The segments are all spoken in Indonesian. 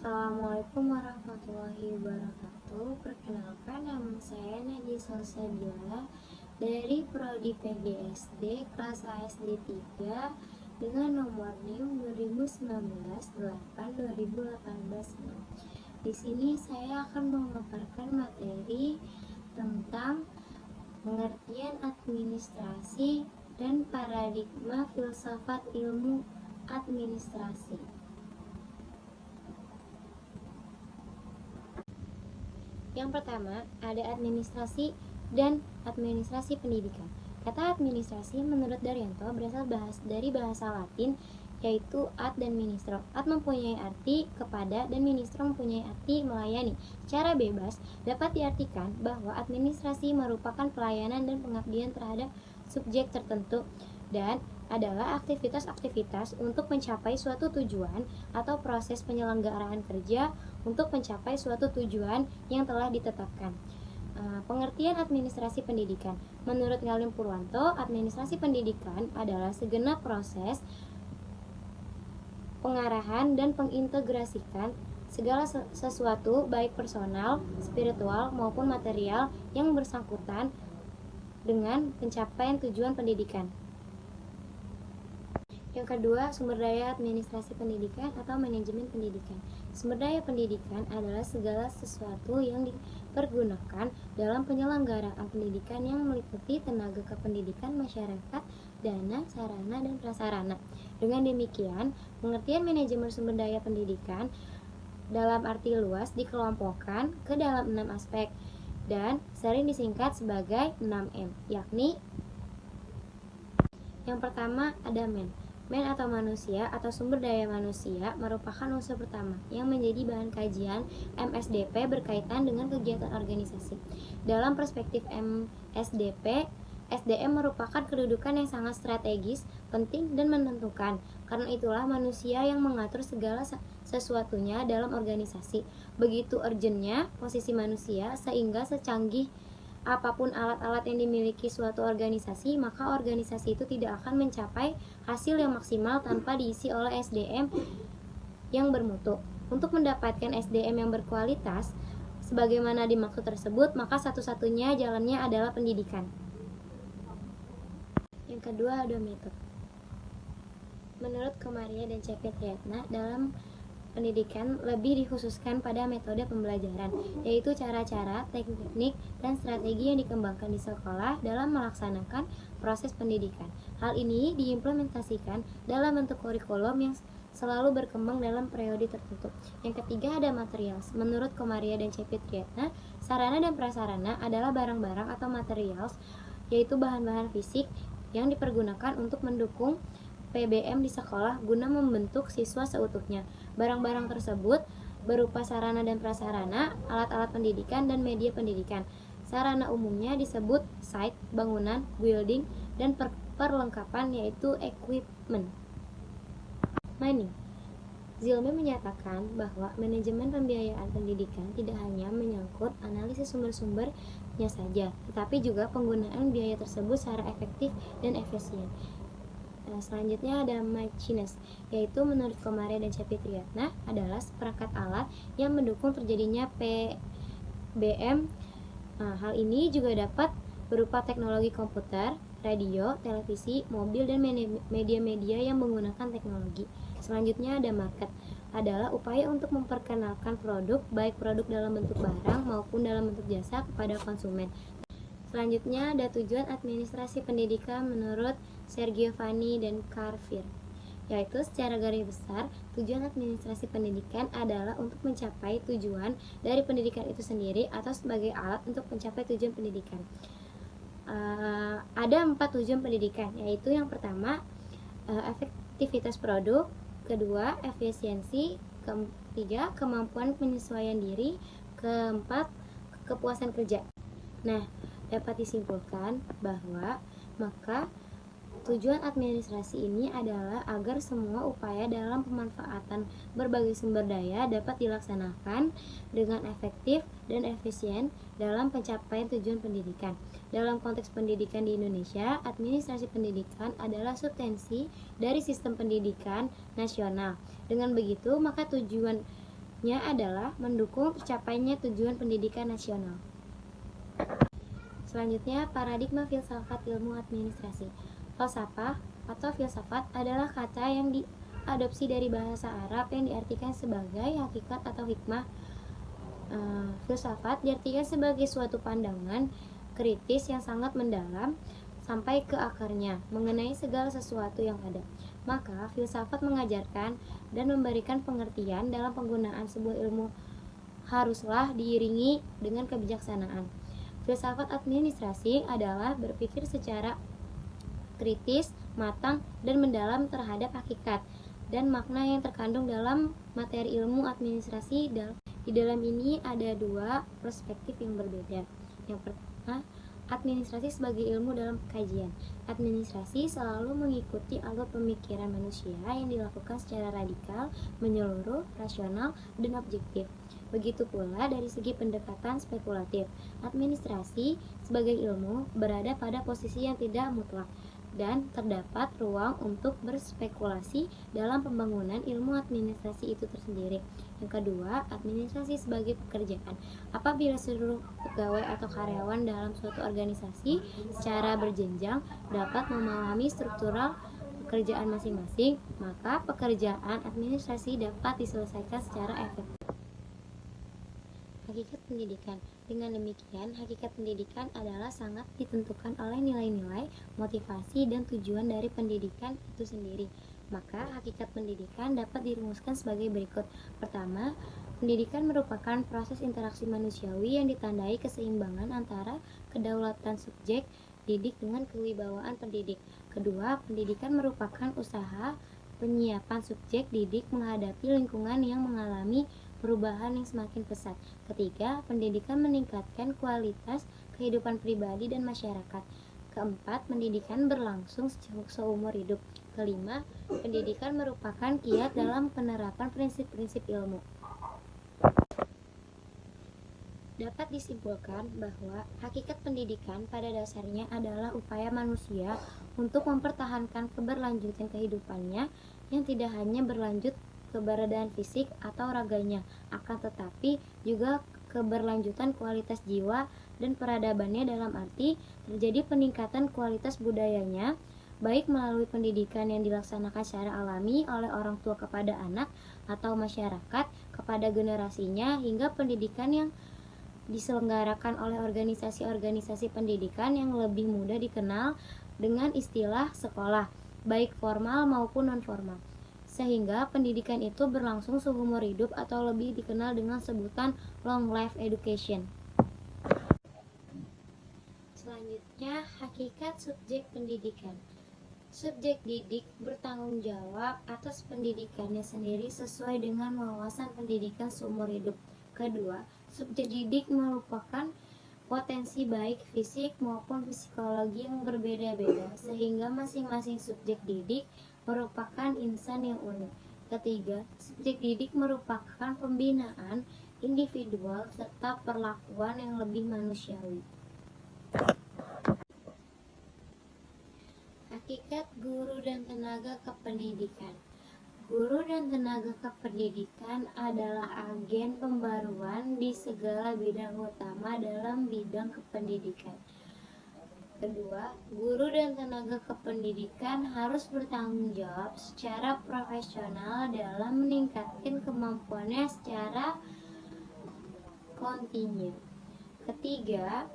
Assalamualaikum warahmatullahi wabarakatuh. Perkenalkan, nama saya Najih Salsabila dari Prodi PGSD kelas ASD 3 dengan nomor NIM 2019-8-2018. Di sini saya akan memaparkan materi tentang pengertian administrasi dan paradigma filsafat ilmu administrasi. Yang pertama, ada administrasi dan administrasi pendidikan. Kata administrasi menurut Daryanto berasal dari bahasa Latin, yaitu ad dan ministro. Ad mempunyai arti kepada dan ministro mempunyai arti melayani. Secara bebas dapat diartikan bahwa administrasi merupakan pelayanan dan pengabdian terhadap subjek tertentu dan adalah aktivitas-aktivitas untuk mencapai suatu tujuan atau proses penyelenggaraan kerja untuk mencapai suatu tujuan yang telah ditetapkan. Pengertian administrasi pendidikan. Menurut Ngalim Purwanto, administrasi pendidikan adalah segenap proses pengarahan dan pengintegrasikan segala sesuatu baik personal, spiritual maupun material yang bersangkutan dengan pencapaian tujuan pendidikan. Yang kedua, sumber daya administrasi pendidikan atau manajemen pendidikan. Sumber daya pendidikan adalah segala sesuatu yang dipergunakan dalam penyelenggaraan pendidikan yang meliputi tenaga kependidikan masyarakat, dana, sarana, dan prasarana. Dengan demikian, pengertian manajemen sumber daya pendidikan dalam arti luas dikelompokkan ke dalam 6 aspek dan sering disingkat sebagai 6M, yakni yang pertama ada men atau manusia atau sumber daya manusia merupakan unsur pertama yang menjadi bahan kajian MSDP berkaitan dengan kegiatan organisasi. Dalam perspektif MSDP, SDM merupakan kedudukan yang sangat strategis, penting, dan menentukan. Karena itulah manusia yang mengatur segala sesuatunya dalam organisasi. Begitu urgentnya posisi manusia sehingga secanggih apapun alat-alat yang dimiliki suatu organisasi, maka organisasi itu tidak akan mencapai hasil yang maksimal tanpa diisi oleh SDM yang bermutu. Untuk mendapatkan SDM yang berkualitas, sebagaimana dimaksud tersebut, maka satu-satunya jalannya adalah pendidikan. Yang kedua, ada metode. Menurut Komaria dan C.P. Triyatna, dalam pendidikan lebih dikhususkan pada metode pembelajaran, yaitu cara-cara, teknik, dan strategi yang dikembangkan di sekolah dalam melaksanakan proses pendidikan. Hal ini diimplementasikan dalam bentuk kurikulum yang selalu berkembang dalam periode tertentu. Yang ketiga ada material. Menurut Komaria dan C.P. Triyatna, sarana dan prasarana adalah barang-barang atau materials, yaitu bahan-bahan fisik yang dipergunakan untuk mendukung PBM di sekolah guna membentuk siswa seutuhnya. Barang-barang tersebut berupa sarana dan prasarana, alat-alat pendidikan, dan media pendidikan. Sarana umumnya disebut site, bangunan, building, dan perlengkapan yaitu equipment. Mining. Zilme menyatakan bahwa manajemen pembiayaan pendidikan tidak hanya menyangkut analisis sumber-sumbernya saja, tetapi juga penggunaan biaya tersebut secara efektif dan efisien. Selanjutnya ada machines, yaitu menurut Komaria dan C.P. Triyatna adalah seperangkat alat yang mendukung terjadinya PBM. Hal ini juga dapat berupa teknologi komputer, radio, televisi, mobil, dan media-media yang menggunakan teknologi. Selanjutnya ada market, adalah upaya untuk memperkenalkan produk, baik produk dalam bentuk barang maupun dalam bentuk jasa kepada konsumen. Selanjutnya ada tujuan administrasi pendidikan menurut Sergio Vanni dan Carver, yaitu secara garis besar tujuan administrasi pendidikan adalah untuk mencapai tujuan dari pendidikan itu sendiri atau sebagai alat untuk mencapai tujuan pendidikan. Ada 4 tujuan pendidikan, yaitu yang pertama efektivitas produk, kedua efisiensi, ketiga kemampuan penyesuaian diri, keempat kepuasan kerja. Nah, dapat disimpulkan bahwa maka tujuan administrasi ini adalah agar semua upaya dalam pemanfaatan berbagai sumber daya dapat dilaksanakan dengan efektif dan efisien dalam pencapaian tujuan pendidikan. Dalam konteks pendidikan di Indonesia, administrasi pendidikan adalah substansi dari sistem pendidikan nasional. Dengan begitu, maka tujuan adalah mendukung tercapainya tujuan pendidikan nasional. Selanjutnya, paradigma filsafat ilmu administrasi. Falsafah atau filsafat adalah kata yang diadopsi dari bahasa Arab yang diartikan sebagai hakikat atau hikmah. Filsafat diartikan sebagai suatu pandangan kritis yang sangat mendalam sampai ke akarnya mengenai segala sesuatu yang ada. Maka, filsafat mengajarkan dan memberikan pengertian dalam penggunaan sebuah ilmu haruslah diiringi dengan kebijaksanaan. Filsafat administrasi adalah berpikir secara kritis, matang, dan mendalam terhadap hakikat dan makna yang terkandung dalam materi ilmu administrasi. Di dalam ini ada dua perspektif yang berbeda. Yang pertama, administrasi sebagai ilmu dalam kajian. Administrasi selalu mengikuti alur pemikiran manusia yang dilakukan secara radikal, menyeluruh, rasional, dan objektif. Begitu pula dari segi pendekatan spekulatif. Administrasi sebagai ilmu berada pada posisi yang tidak mutlak dan terdapat ruang untuk berspekulasi dalam pembangunan ilmu administrasi itu tersendiri. Yang kedua, administrasi sebagai pekerjaan. Apabila seluruh pegawai atau karyawan dalam suatu organisasi secara berjenjang dapat memahami struktural pekerjaan masing-masing, maka pekerjaan administrasi dapat diselesaikan secara efektif. Hakikat pendidikan. Dengan demikian, hakikat pendidikan adalah sangat ditentukan oleh nilai-nilai, motivasi, dan tujuan dari pendidikan itu sendiri. Maka, hakikat pendidikan dapat dirumuskan sebagai berikut. Pertama, pendidikan merupakan proses interaksi manusiawi yang ditandai keseimbangan antara kedaulatan subjek didik dengan kewibawaan pendidik. Kedua, pendidikan merupakan usaha penyiapan subjek didik menghadapi lingkungan yang mengalami perubahan yang semakin pesat. Ketiga, pendidikan meningkatkan kualitas kehidupan pribadi dan masyarakat. Keempat, pendidikan berlangsung seumur hidup. Kelima, pendidikan merupakan kiat dalam penerapan prinsip-prinsip ilmu. Dapat disimpulkan bahwa hakikat pendidikan pada dasarnya adalah upaya manusia untuk mempertahankan keberlanjutan kehidupannya yang tidak hanya berlanjut keberadaan fisik atau raganya, akan tetapi juga keberlanjutan kualitas jiwa dan peradabannya, dalam arti terjadi peningkatan kualitas budayanya, baik melalui pendidikan yang dilaksanakan secara alami oleh orang tua kepada anak atau masyarakat kepada generasinya, hingga pendidikan yang diselenggarakan oleh organisasi-organisasi pendidikan yang lebih mudah dikenal dengan istilah sekolah, baik formal maupun non-formal, sehingga pendidikan itu berlangsung seumur hidup atau lebih dikenal dengan sebutan long life education. Selanjutnya, hakikat subjek pendidikan. Subjek didik bertanggung jawab atas pendidikannya sendiri sesuai dengan wawasan pendidikan seumur hidup. Kedua, subjek didik merupakan potensi baik fisik maupun psikologi yang berbeda-beda, sehingga masing-masing subjek didik merupakan insan yang unik. Ketiga, subjek didik merupakan pembinaan individual serta perlakuan yang lebih manusiawi. Hakikat guru dan tenaga kependidikan. Guru dan tenaga kependidikan adalah agen pembaruan di segala bidang utama dalam bidang kependidikan. Kedua, guru dan tenaga kependidikan harus bertanggung jawab secara profesional dalam meningkatkan kemampuannya secara kontinu. Ketiga,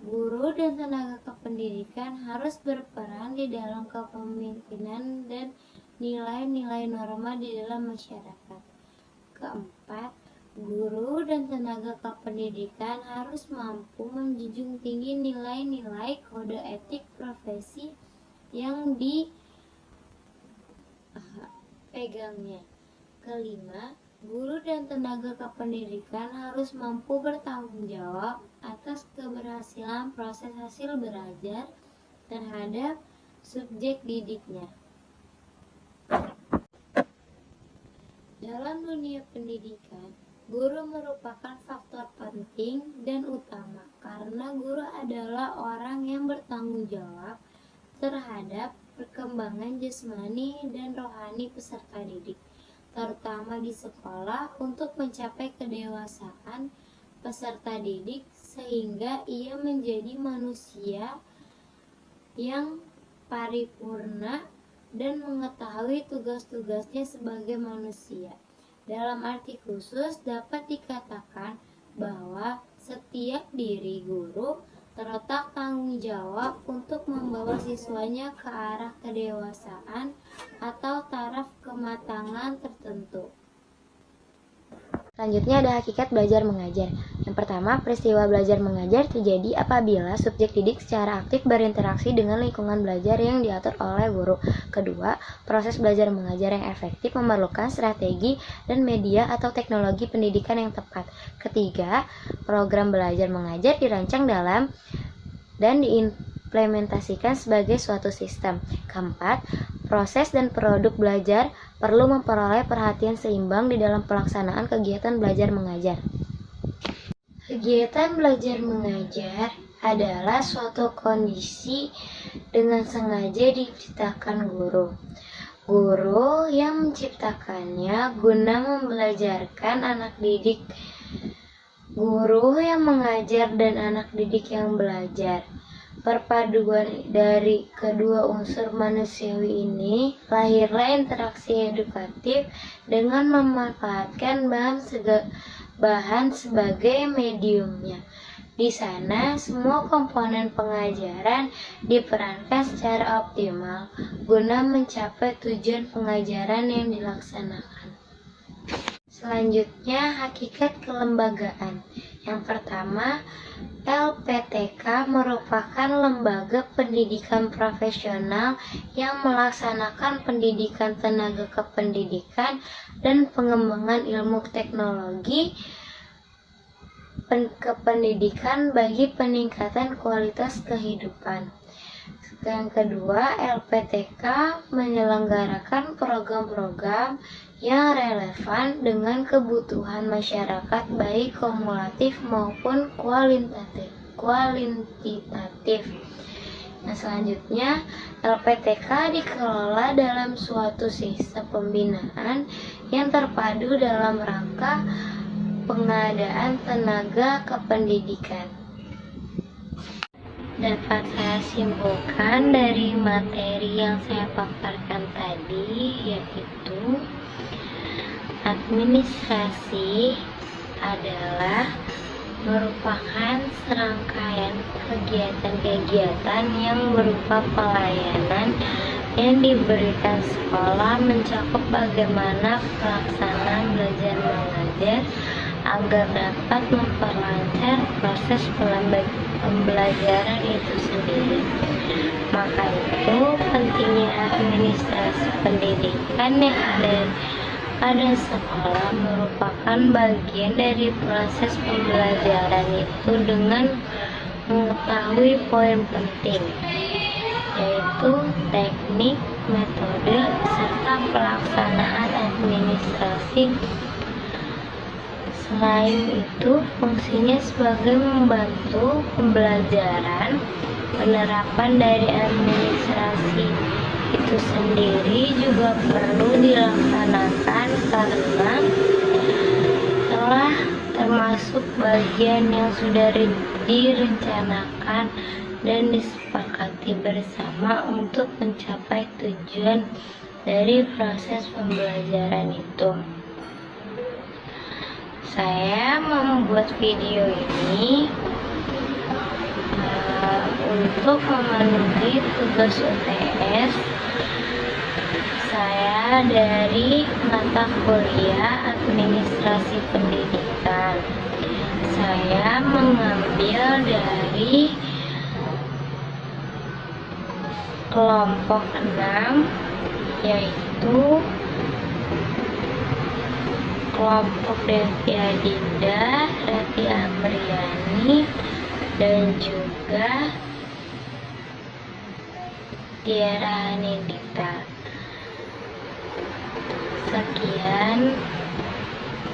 guru dan tenaga kependidikan harus berperan di dalam kepemimpinan dan nilai-nilai norma di dalam masyarakat. Keempat, guru dan tenaga kependidikan harus mampu menjunjung tinggi nilai-nilai kode etik profesi yang dipegangnya. Kelima, guru dan tenaga kependidikan harus mampu bertanggung jawab atas keberhasilan proses hasil belajar terhadap subjek didiknya. Dalam dunia pendidikan, guru merupakan faktor penting dan utama karena guru adalah orang yang bertanggung jawab terhadap perkembangan jasmani dan rohani peserta didik. terutama di sekolah, untuk mencapai kedewasaan peserta didik sehingga ia menjadi manusia yang paripurna dan mengetahui tugas-tugasnya sebagai manusia. Dalam arti khusus dapat dikatakan bahwa setiap diri guru terletak tanggung jawab untuk membawa siswanya ke arah kedewasaan atau taraf kematangan tertentu. Selanjutnya ada hakikat belajar mengajar. Yang pertama, peristiwa belajar mengajar terjadi apabila subjek didik secara aktif berinteraksi dengan lingkungan belajar yang diatur oleh guru. Kedua, proses belajar mengajar yang efektif memerlukan strategi dan media atau teknologi pendidikan yang tepat. Ketiga, program belajar mengajar dirancang dalam dan diimplementasikan sebagai suatu sistem. Keempat, proses dan produk belajar perlu memperoleh perhatian seimbang di dalam pelaksanaan kegiatan belajar mengajar. Kegiatan belajar mengajar adalah suatu kondisi dengan sengaja diciptakan guru. Guru yang menciptakannya guna membelajarkan anak didik. Guru yang mengajar dan anak didik yang belajar. Perpaduan dari kedua unsur manusiawi ini lahirlah interaksi edukatif dengan memanfaatkan bahan sebagai mediumnya. Di sana semua komponen pengajaran diperankan secara optimal guna mencapai tujuan pengajaran yang dilaksanakan. Selanjutnya, hakikat kelembagaan. Yang pertama, LPTK merupakan lembaga pendidikan profesional yang melaksanakan pendidikan tenaga kependidikan dan pengembangan ilmu teknologi kependidikan bagi peningkatan kualitas kehidupan. Yang kedua, LPTK menyelenggarakan program-program yang relevan dengan kebutuhan masyarakat baik kumulatif maupun kualitatif. Nah, selanjutnya, LPTK dikelola dalam suatu sistem pembinaan yang terpadu dalam rangka pengadaan tenaga kependidikan. Dapat saya simpulkan dari materi yang saya paparkan tadi, yaitu administrasi adalah merupakan serangkaian kegiatan-kegiatan yang berupa pelayanan yang diberikan sekolah mencakup bagaimana pelaksanaan belajar mengajar agar dapat memperlancar proses pembelajaran itu sendiri. Maka itu pentingnya administrasi pendidikan yang ada pada sekolah merupakan bagian dari proses pembelajaran itu dengan mengetahui poin penting, yaitu teknik, metode, serta pelaksanaan administrasi. Selain itu, fungsinya sebagai membantu pembelajaran. Penerapan dari administrasi itu sendiri juga perlu dilaksanakan karena telah termasuk bagian yang sudah direncanakan dan disepakati bersama untuk mencapai tujuan dari proses pembelajaran itu. Saya membuat video ini untuk memenuhi tugas UTS saya dari mata kuliah administrasi pendidikan. Saya mengambil dari kelompok 6, yaitu kelompok Devi Adinda, Rati Amriani, dan juga Tiara Anindita. Sekian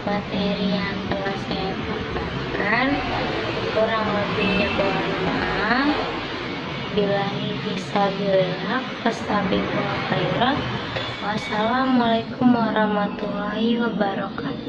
materi yang telah saya paparkan, kurang lebihnya mohon maaf. Billahi fisabilillah, wastabiqul khairat. Wassalamualaikum warahmatullahi wabarakatuh.